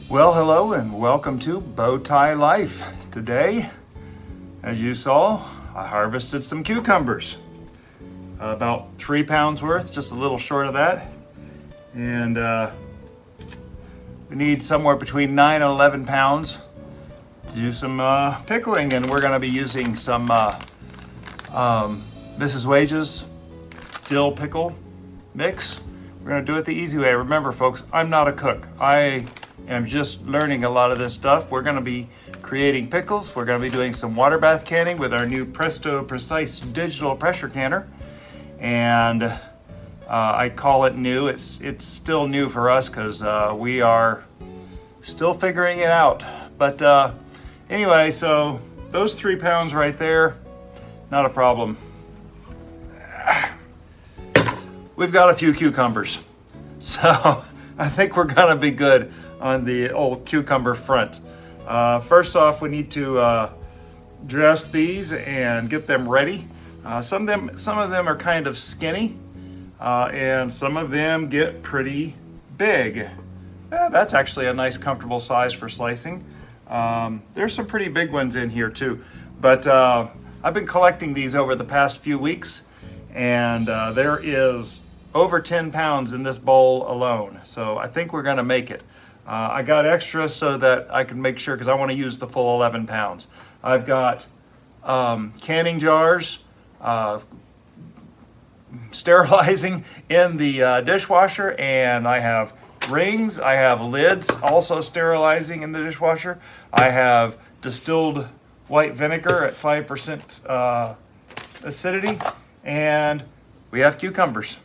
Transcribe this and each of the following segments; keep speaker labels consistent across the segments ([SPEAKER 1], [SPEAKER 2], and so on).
[SPEAKER 1] Well, hello and welcome to Bowtie Life. Today, as you saw, I harvested some cucumbers. About 3 pounds worth, just a little short of that. And we need somewhere between 9 and 11 pounds to do some pickling. And we're gonna be using some Mrs. Wage's dill pickle mix. We're gonna do it the easy way. Remember folks, I'm not a cook. I am just learning a lot of this stuff. We're gonna be creating pickles. We're gonna be doing some water bath canning with our new Presto Precise digital pressure canner. And I call it new. It's still new for us because we are still figuring it out. But anyway, so those 3 pounds right there, not a problem. We've got a few cucumbers. So I think we're gonna be good on the old cucumber front. First off, we need to dress these and get them ready. Some of them are kind of skinny, and some of them get pretty big. That's actually a nice, comfortable size for slicing. There's some pretty big ones in here too, but I've been collecting these over the past few weeks, and there is over 10 pounds in this bowl alone. So I think we're gonna make it. I got extra so that I can make sure, because I want to use the full 11 pounds. I've got canning jars, sterilizing in the dishwasher, and I have rings, I have lids also sterilizing in the dishwasher. I have distilled white vinegar at 5% acidity, and we have cucumbers.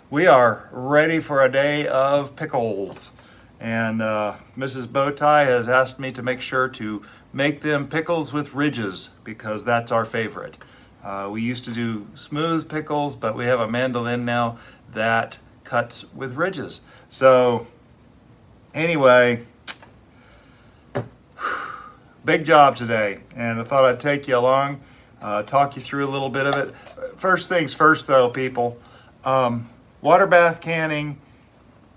[SPEAKER 1] We are ready for a day of pickles. And Mrs. Bowtie has asked me to make sure to make them pickles with ridges because that's our favorite. We used to do smooth pickles, but we have a mandolin now that cuts with ridges. So anyway, big job today, and I thought I'd take you along, talk you through a little bit of it. First things first though, people, water bath canning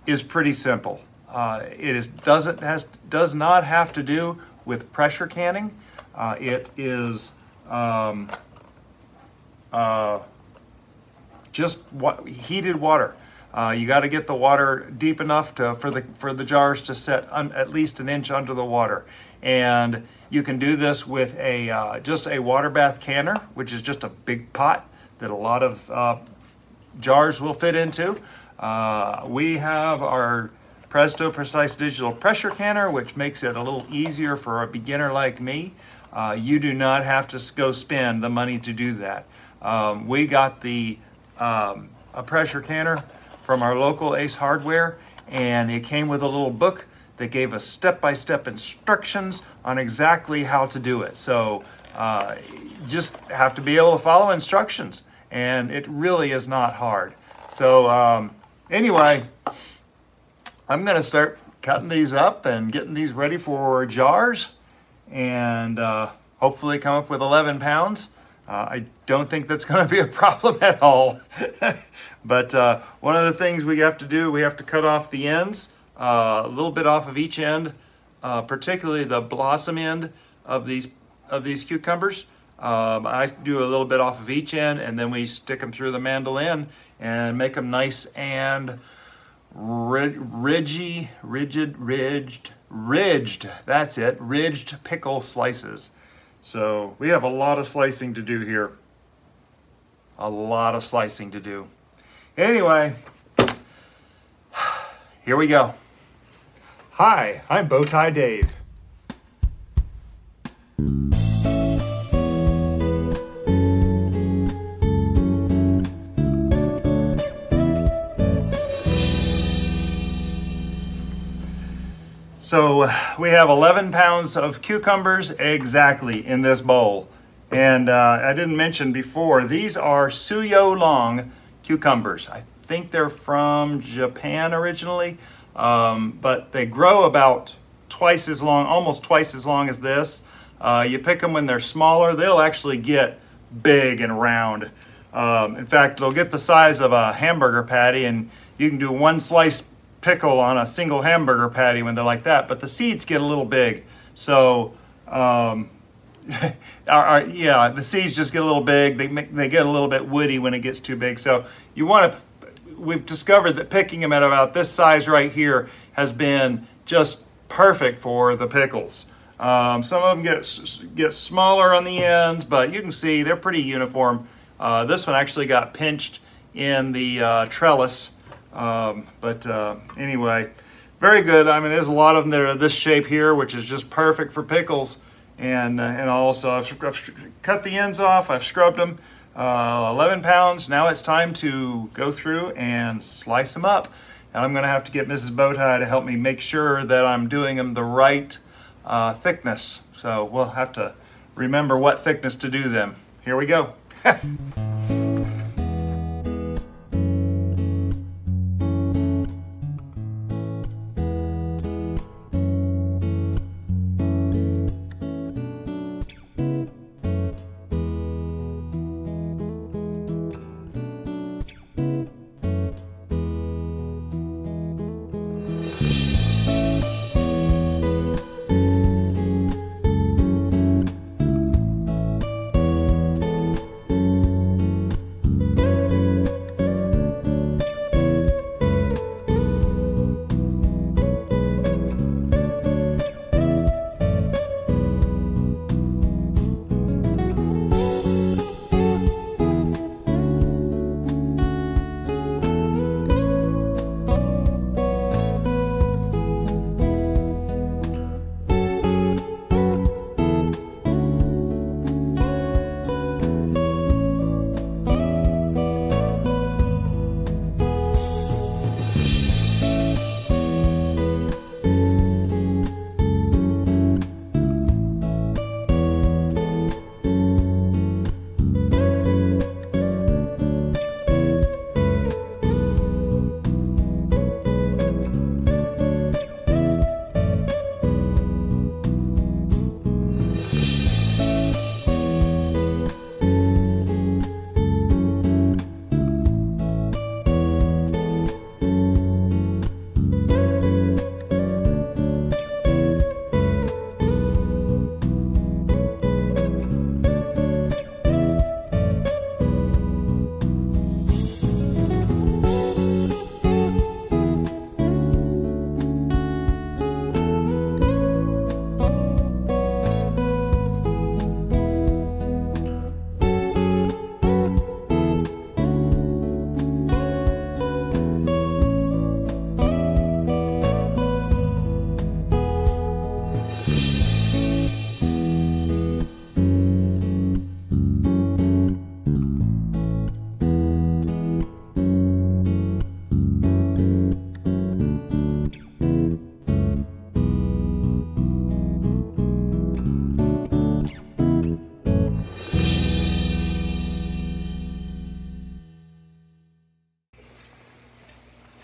[SPEAKER 1] is pretty simple. It does not have to do with pressure canning. It is just heated water. You got to get the water deep enough for the jars to set at least an inch under the water. And you can do this with just a water bath canner, which is just a big pot that a lot of jars will fit into. We have our Presto Precise Digital Pressure Canner, which makes it a little easier for a beginner like me. You do not have to go spend the money to do that. We got a pressure canner from our local Ace Hardware, and it came with a little book that gave us step-by-step instructions on exactly how to do it. So just have to be able to follow instructions, and it really is not hard. So anyway, I'm gonna start cutting these up and getting these ready for jars, and hopefully come up with 11 pounds. I don't think that's gonna be a problem at all. But one of the things we have to do, we have to cut off the ends, a little bit off of each end, particularly the blossom end of these cucumbers. I do a little bit off of each end, and then we stick them through the mandolin, and make them nice and ridged, that's it, ridged pickle slices. So we have a lot of slicing to do here. A lot of slicing to do. Anyway, here we go. Hi, I'm Bowtie Dave. So we have 11 pounds of cucumbers exactly in this bowl. And I didn't mention before, these are Suyo Long Cucumbers. I think they're from Japan originally, but they grow about twice as long, almost twice as long as this. You pick them when they're smaller, they'll actually get big and round. In fact, they'll get the size of a hamburger patty, and you can do one slice pickle on a single hamburger patty when they're like that, but the seeds get a little big. So yeah, the seeds just get a little big. They get a little bit woody when it gets too big. So you want to, we've discovered that picking them at about this size right here has been just perfect for the pickles. Some of them get smaller on the ends, but you can see they're pretty uniform. This one actually got pinched in the trellis. Anyway, very good. I mean, there's a lot of them that are this shape here, which is just perfect for pickles. And also I've cut the ends off. I've scrubbed them. 11 pounds. Now it's time to go through and slice them up. And I'm going to have to get Mrs. Bowtie to help me make sure that I'm doing them the right thickness. So we'll have to remember what thickness to do them. Here we go.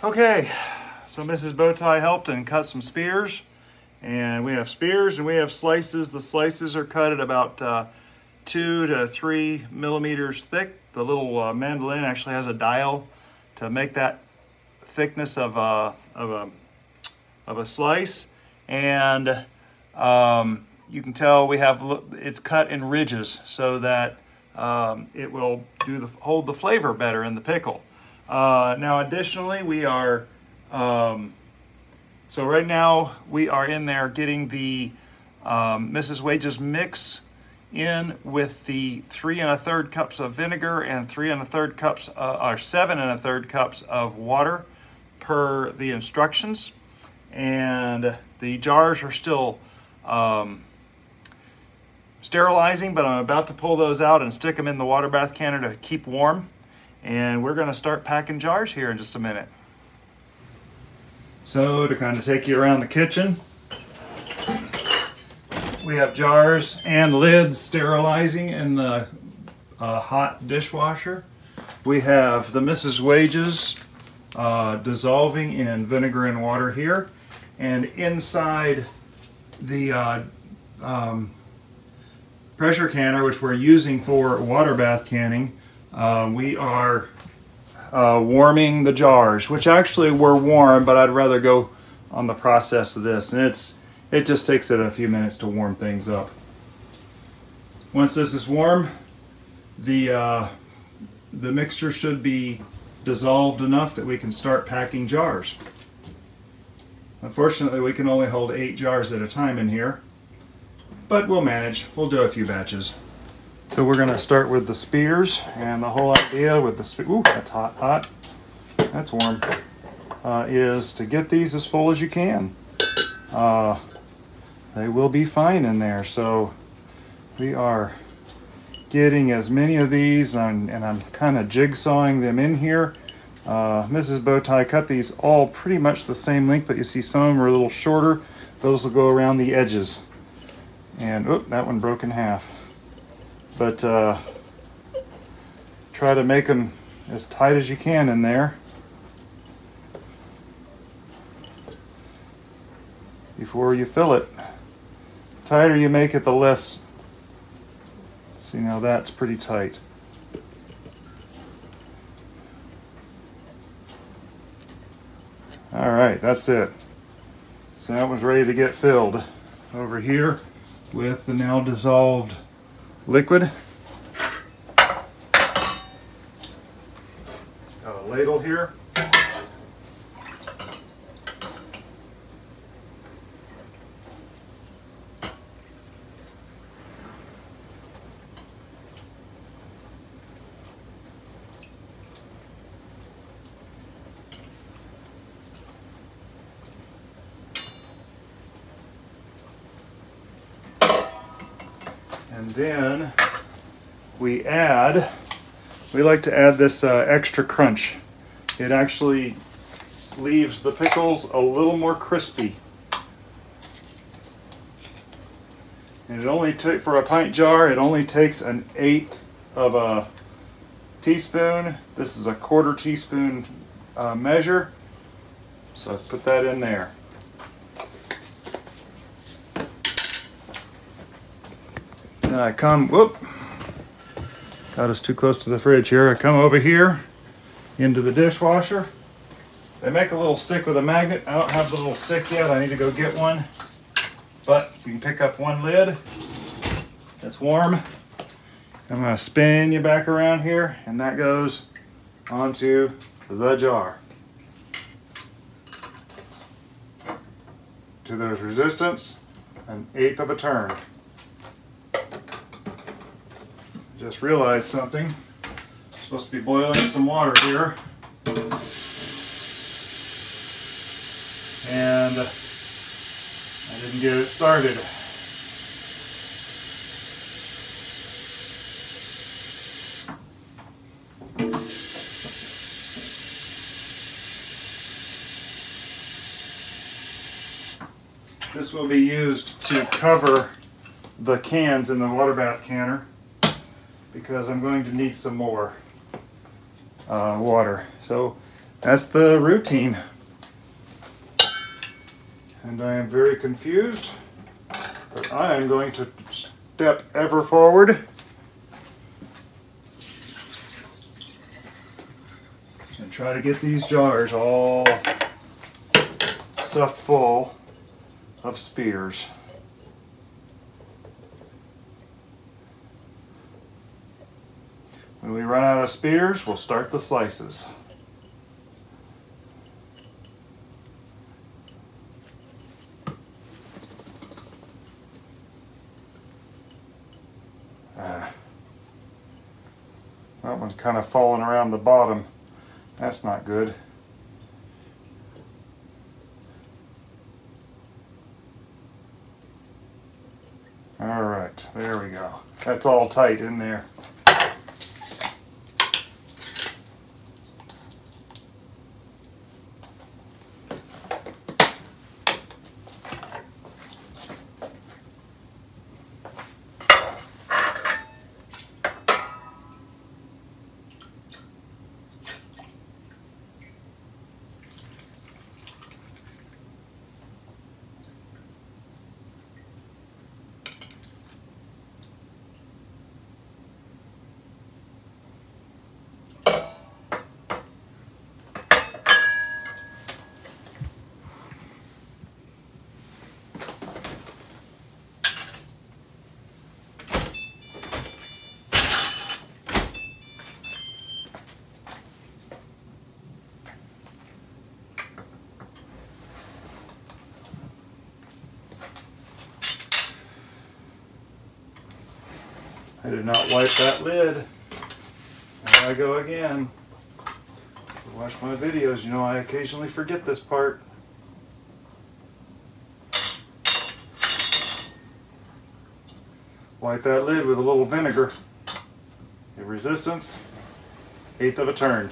[SPEAKER 1] Okay, so Mrs. Bowtie helped and cut some spears, and we have spears and we have slices. The slices are cut at about 2 to 3 millimeters thick. The little mandolin actually has a dial to make that thickness of a slice, and you can tell we have it's cut in ridges so that it will hold the flavor better in the pickle. Now additionally, we are, so right now we are in there getting the Mrs. Wage's mix in with the 3 1/3 cups of vinegar and 3 1/3 cups, or 7 1/3 cups of water per the instructions. And the jars are still sterilizing, but I'm about to pull those out and stick them in the water bath canner to keep warm. And we're going to start packing jars here in just a minute. So to kind of take you around the kitchen, we have jars and lids sterilizing in the hot dishwasher. We have the Mrs. Wage's dissolving in vinegar and water here. And inside the pressure canner, which we're using for water bath canning, we are warming the jars, which actually were warm, but I'd rather go on the process of this. And it just takes it a few minutes to warm things up. Once this is warm, the mixture should be dissolved enough that we can start packing jars. Unfortunately, we can only hold 8 jars at a time in here, but we'll manage. We'll do a few batches. So we're going to start with the spears, and the whole idea with the ooh, that's hot, that's warm, is to get these as full as you can. They will be fine in there, so we are getting as many of these, and I'm kind of jigsawing them in here. Mrs. Bowtie cut these all pretty much the same length, but you see some of them are a little shorter. Those will go around the edges. And oh, that one broke in half. But try to make them as tight as you can in there before you fill it. The tighter you make it, the less. See, now that's pretty tight. All right, that's it. So that one's ready to get filled. Over here with the now dissolved liquid. Got a ladle here. And then we like to add this extra crunch. It actually leaves the pickles a little more crispy. And it only takes, for a pint jar, it only takes 1/8 of a teaspoon. This is a 1/4 teaspoon measure. So I put that in there. And I come, whoop, got us too close to the fridge here. I come over here into the dishwasher. They make a little stick with a magnet. I don't have the little stick yet. I need to go get one. But you can pick up one lid. It's warm. I'm going to spin you back around here, and that goes onto the jar. To those resistance, 1/8 of a turn. Just realized something. I'm supposed to be boiling some water here. And I didn't get it started. This will be used to cover the cans in the water bath canner, because I'm going to need some more water. So that's the routine. And I am very confused, but I am going to step ever forward and try to get these jars all stuffed full of spears. When we run out of spears, we'll start the slices. That one's kind of falling around the bottom. That's not good. All right, there we go. That's all tight in there. I did not wipe that lid. There I go again. If you watch my videos, you know I occasionally forget this part. Wipe that lid with a little vinegar. Give resistance, 1/8 of a turn.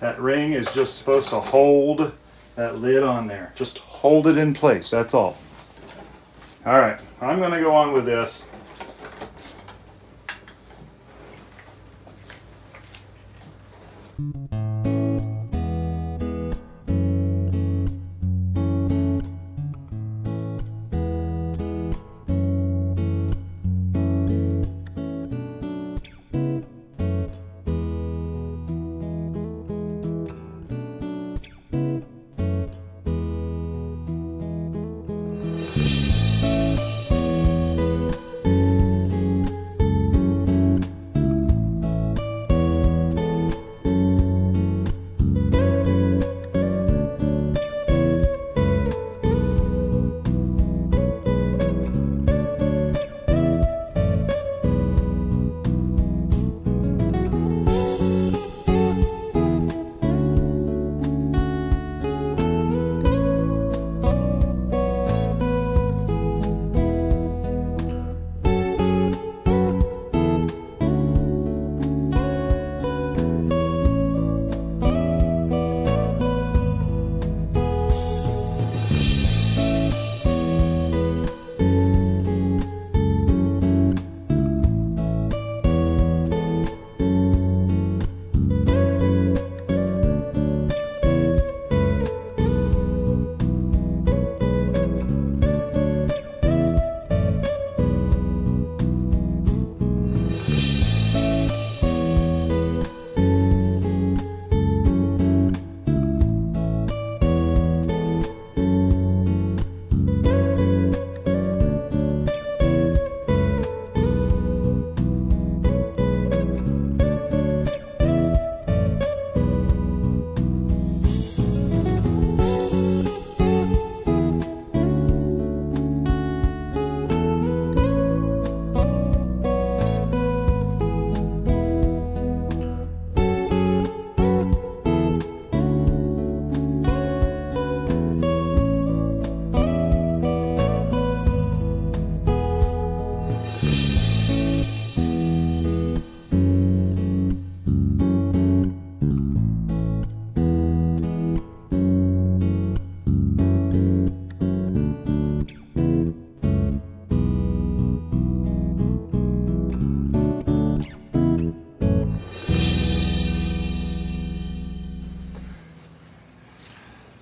[SPEAKER 1] That ring is just supposed to hold that lid on there. Just hold it in place, that's all. All right, I'm gonna go on with this.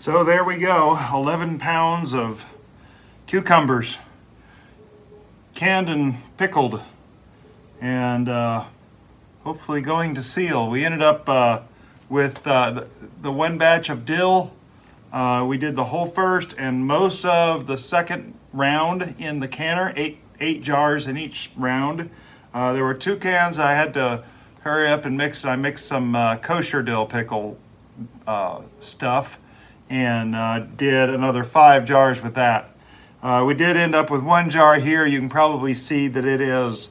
[SPEAKER 1] So there we go, 11 pounds of cucumbers, canned and pickled, and hopefully going to seal. We ended up with the one batch of dill. We did the whole first and most of the second round in the canner, eight jars in each round. There were 2 cans I had to hurry up and mix. I mixed some kosher dill pickle stuff, and did another 5 jars with that. We did end up with 1 jar here. You can probably see that it is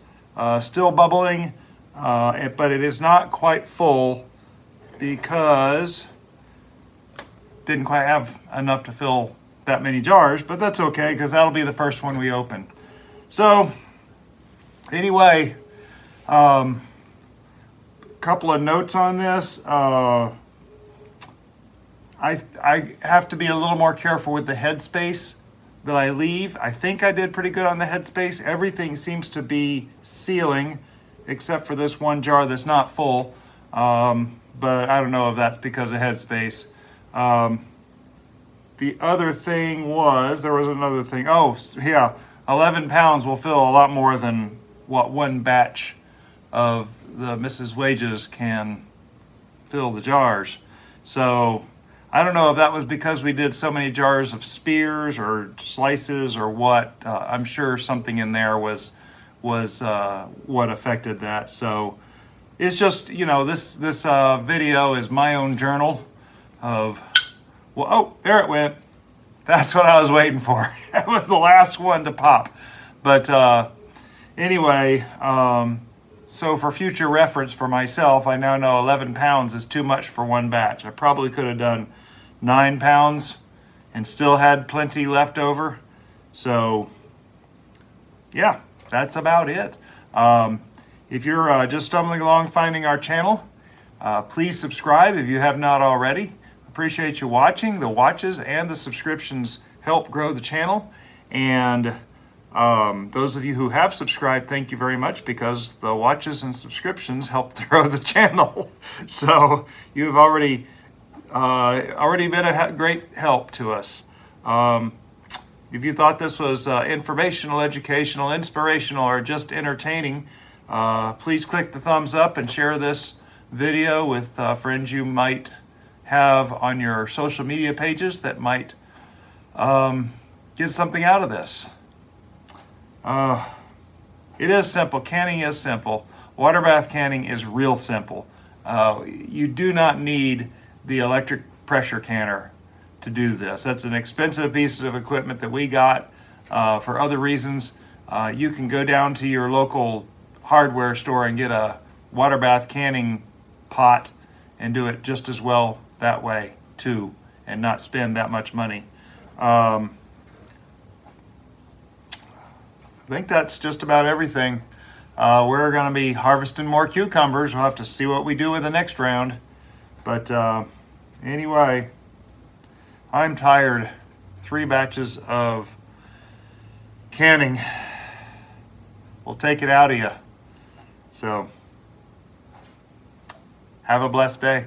[SPEAKER 1] still bubbling. but it is not quite full because didn't quite have enough to fill that many jars, but that's okay because that'll be the first one we open. So anyway, couple of notes on this. I have to be a little more careful with the headspace that I leave. I think I did pretty good on the headspace. Everything seems to be sealing except for this one jar that's not full, but I don't know if that's because of headspace. The other thing was, there was another thing. Oh, yeah, 11 pounds will fill a lot more than what one batch of the Mrs. Wages can fill the jars. So I don't know if that was because we did so many jars of spears or slices or what. I'm sure something in there was what affected that. So it's just, you know, this video is my own journal of, well, oh, there it went. That's what I was waiting for. That was the last one to pop. But anyway, so for future reference for myself, I now know 11 pounds is too much for one batch. I probably could have done 9 pounds and still had plenty left over. So yeah, that's about it. If you're just stumbling along finding our channel, please subscribe if you have not already. Appreciate you watching. The watches and the subscriptions help grow the channel. And those of you who have subscribed, thank you very much, because the watches and subscriptions help to grow the channel. So you've already been a great help to us. If you thought this was informational, educational, inspirational, or just entertaining, please click the thumbs up and share this video with friends you might have on your social media pages that might get something out of this. It is simple. Canning is simple. Water bath canning is real simple. You do not need the electric pressure canner to do this. That's an expensive piece of equipment that we got for other reasons. You can go down to your local hardware store and get a water bath canning pot and do it just as well that way too, and not spend that much money. I think that's just about everything. We're going to be harvesting more cucumbers. We'll have to see what we do with the next round. But anyway, I'm tired. 3 batches of canning will take it out of you. So have a blessed day.